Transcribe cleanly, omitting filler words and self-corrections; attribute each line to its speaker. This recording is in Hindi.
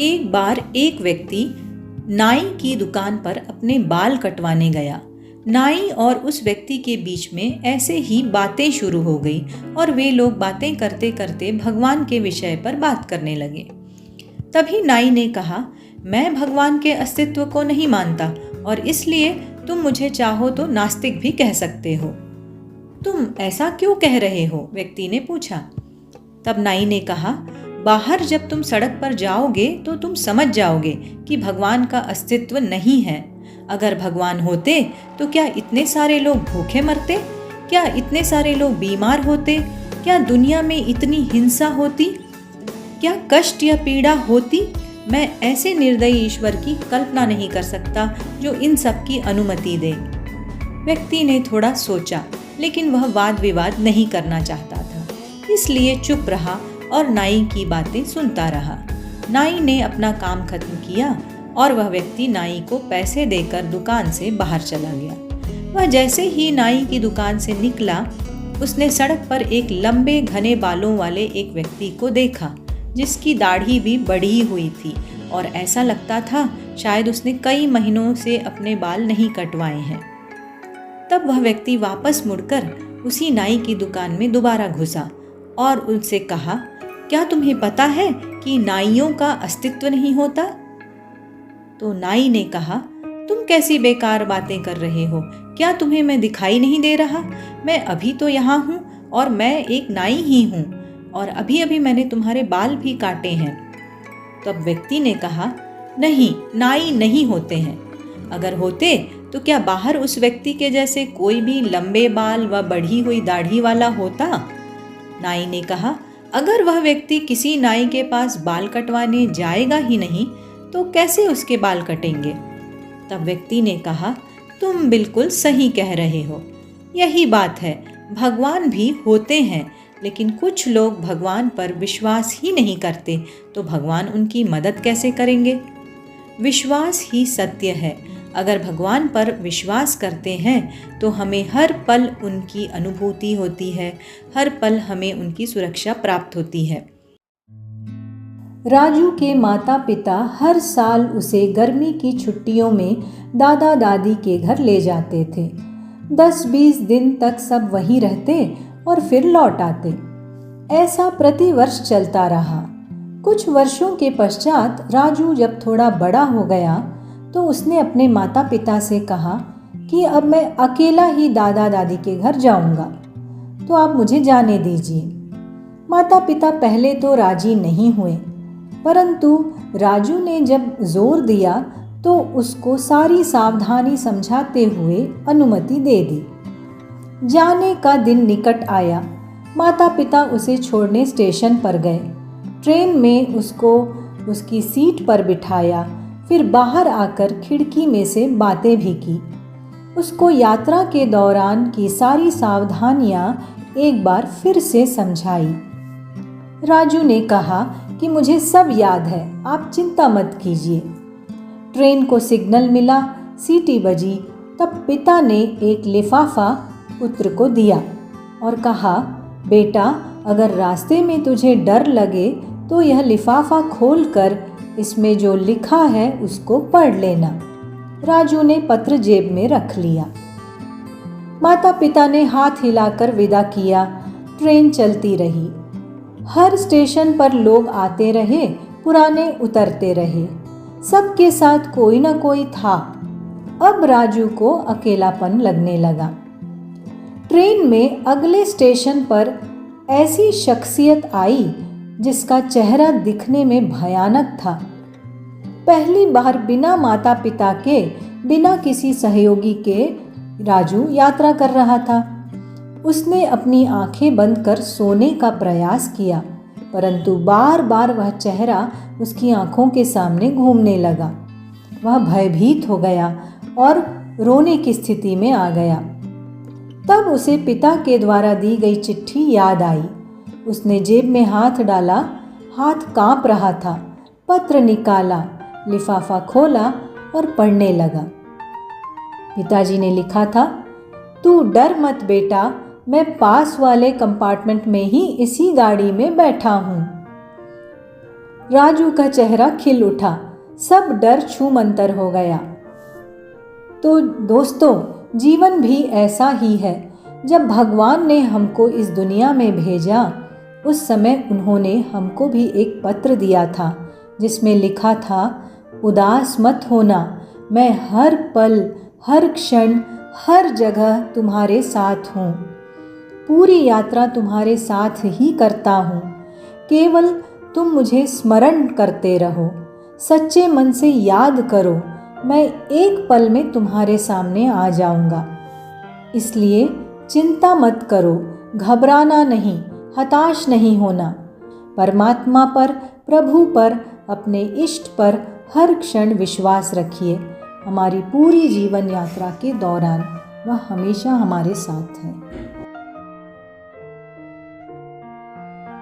Speaker 1: एक बार एक व्यक्ति नाई की दुकान पर अपने बाल कटवाने गया। नाई और उस व्यक्ति के बीच में ऐसे ही बातें शुरू हो गई और वे लोग बातें करते करते भगवान के विषय पर बात करने लगे। तभी नाई ने कहा, मैं भगवान के अस्तित्व को नहीं मानता और इसलिए तुम मुझे चाहो तो नास्तिक भी कह सकते हो। तुम ऐसा क्यों कह रहे हो? व्यक्ति ने पूछा। तब नाई ने कहा, बाहर जब तुम सड़क पर जाओगे तो तुम समझ जाओगे कि भगवान का अस्तित्व नहीं है। अगर भगवान होते तो क्या इतने सारे लोग भूखे मरते? क्या इतने सारे लोग बीमार होते? क्या दुनिया में इतनी हिंसा होती? क्या कष्ट या पीड़ा होती? मैं ऐसे निर्दयी ईश्वर की कल्पना नहीं कर सकता जो इन सब की अनुमति दे। व्यक्ति ने थोड़ा सोचा, लेकिन वह वाद विवाद नहीं करना चाहता था, इसलिए चुप रहा और नाई की बातें सुनता रहा। नाई ने अपना काम खत्म किया और वह व्यक्ति नाई को पैसे देकर दुकान से बाहर चला गया। वह जैसे ही नाई की दुकान से निकला, उसने सड़क पर एक लंबे घने बालों वाले एक व्यक्ति को देखा, जिसकी दाढ़ी भी बढ़ी हुई थी और ऐसा लगता था शायद उसने कई महीनों से अपने बाल नहीं कटवाए हैं। तब वह व्यक्ति वापस मुड़कर उसी नाई की दुकान में दोबारा घुसा और उनसे कहा, क्या तुम्हें पता है कि नाइयों का अस्तित्व नहीं होता? तो नाई ने कहा, तुम कैसी बेकार बातें कर रहे हो? क्या तुम्हें मैं दिखाई नहीं दे रहा? मैं अभी तो यहाँ हूँ और मैं एक नाई ही हूँ और अभी अभी मैंने तुम्हारे बाल भी काटे हैं। तब व्यक्ति ने कहा, नहीं, नाई नहीं होते हैं। अगर होते तो क्या बाहर उस व्यक्ति के जैसे कोई भी लंबे बाल व बढ़ी हुई दाढ़ी वाला होता? नाई ने कहा, अगर वह व्यक्ति किसी नाई के पास बाल कटवाने जाएगा ही नहीं तो कैसे उसके बाल कटेंगे? तब व्यक्ति ने कहा, तुम बिल्कुल सही कह रहे हो। यही बात है, भगवान भी होते हैं, लेकिन कुछ लोग भगवान पर विश्वास ही नहीं करते, तो भगवान उनकी मदद कैसे करेंगे? विश्वास ही सत्य है। अगर भगवान पर विश्वास करते हैं तो हमें हर पल उनकी अनुभूति होती है, हर पल हमें उनकी सुरक्षा प्राप्त होती है।
Speaker 2: राजू के माता पिता हर साल उसे गर्मी की छुट्टियों में दादा दादी के घर ले जाते थे। 10-20 दिन तक सब वहीं रहते और फिर लौट आते। ऐसा प्रतिवर्ष चलता रहा। कुछ वर्षों के पश्चात राजू जब थोड़ा बड़ा हो गया तो उसने अपने माता पिता से कहा कि अब मैं अकेला ही दादा दादी के घर जाऊंगा, तो आप मुझे जाने दीजिए। माता पिता पहले तो राजी नहीं हुए, परंतु राजू ने जब जोर दिया तो उसको सारी सावधानी समझाते हुए अनुमति दे दी। जाने का दिन निकट आया। माता पिता उसे छोड़ने स्टेशन पर गए। ट्रेन में उसको उसकी सीट पर बिठाया, फिर बाहर आकर खिड़की में से बातें भी की। उसको यात्रा के दौरान की सारी सावधानियां एक बार फिर से समझाई। राजू ने कहा कि मुझे सब याद है, आप चिंता मत कीजिए। ट्रेन को सिग्नल मिला, सीटी बजी, तब पिता ने एक लिफाफा पुत्र को दिया और कहा, बेटा, अगर रास्ते में तुझे डर लगे तो यह लिफाफा खोलकर इसमें जो लिखा है उसको पढ़ लेना। राजू ने पत्र जेब में रख लिया। माता पिता ने हाथ हिलाकर विदा किया। ट्रेन चलती रही। हर स्टेशन पर लोग आते रहे, पुराने उतरते रहे। सबके साथ कोई ना कोई था। अब राजू को अकेलापन लगने लगा। ट्रेन में अगले स्टेशन पर ऐसी शख्सियत आई जिसका चेहरा दिखने में भयानक था। पहली बार बिना माता पिता के, बिना किसी सहयोगी के राजू यात्रा कर रहा था। उसने अपनी आंखें बंद कर सोने का प्रयास किया, परंतु बार बार वह चेहरा उसकी आंखों के सामने घूमने लगा। वह भयभीत हो गया और रोने की स्थिति में आ गया। तब उसे पिता के द्वारा दी गई चिट्ठी याद आई। उसने जेब में हाथ डाला, हाथ कांप रहा था। पत्र निकाला, लिफाफा खोला और पढ़ने लगा। पिताजी ने लिखा था, तू डर मत बेटा, मैं पास वाले कंपार्टमेंट में ही इसी गाड़ी में बैठा हूँ। राजू का चेहरा खिल उठा, सब डर छूमंतर हो गया। तो दोस्तों, जीवन भी ऐसा ही है। जब भगवान ने हमको इस दुनिया में भेजा, उस समय उन्होंने हमको भी एक पत्र दिया था जिसमें लिखा था, उदास मत होना, मैं हर पल, हर क्षण, हर जगह तुम्हारे साथ हूँ। पूरी यात्रा तुम्हारे साथ ही करता हूँ। केवल तुम मुझे स्मरण करते रहो, सच्चे मन से याद करो, मैं एक पल में तुम्हारे सामने आ जाऊँगा। इसलिए चिंता मत करो, घबराना नहीं, हताश नहीं होना। परमात्मा पर, प्रभु पर, अपने इष्ट पर हर क्षण विश्वास रखिए। हमारी पूरी जीवन यात्रा के दौरान वह हमेशा हमारे साथ है।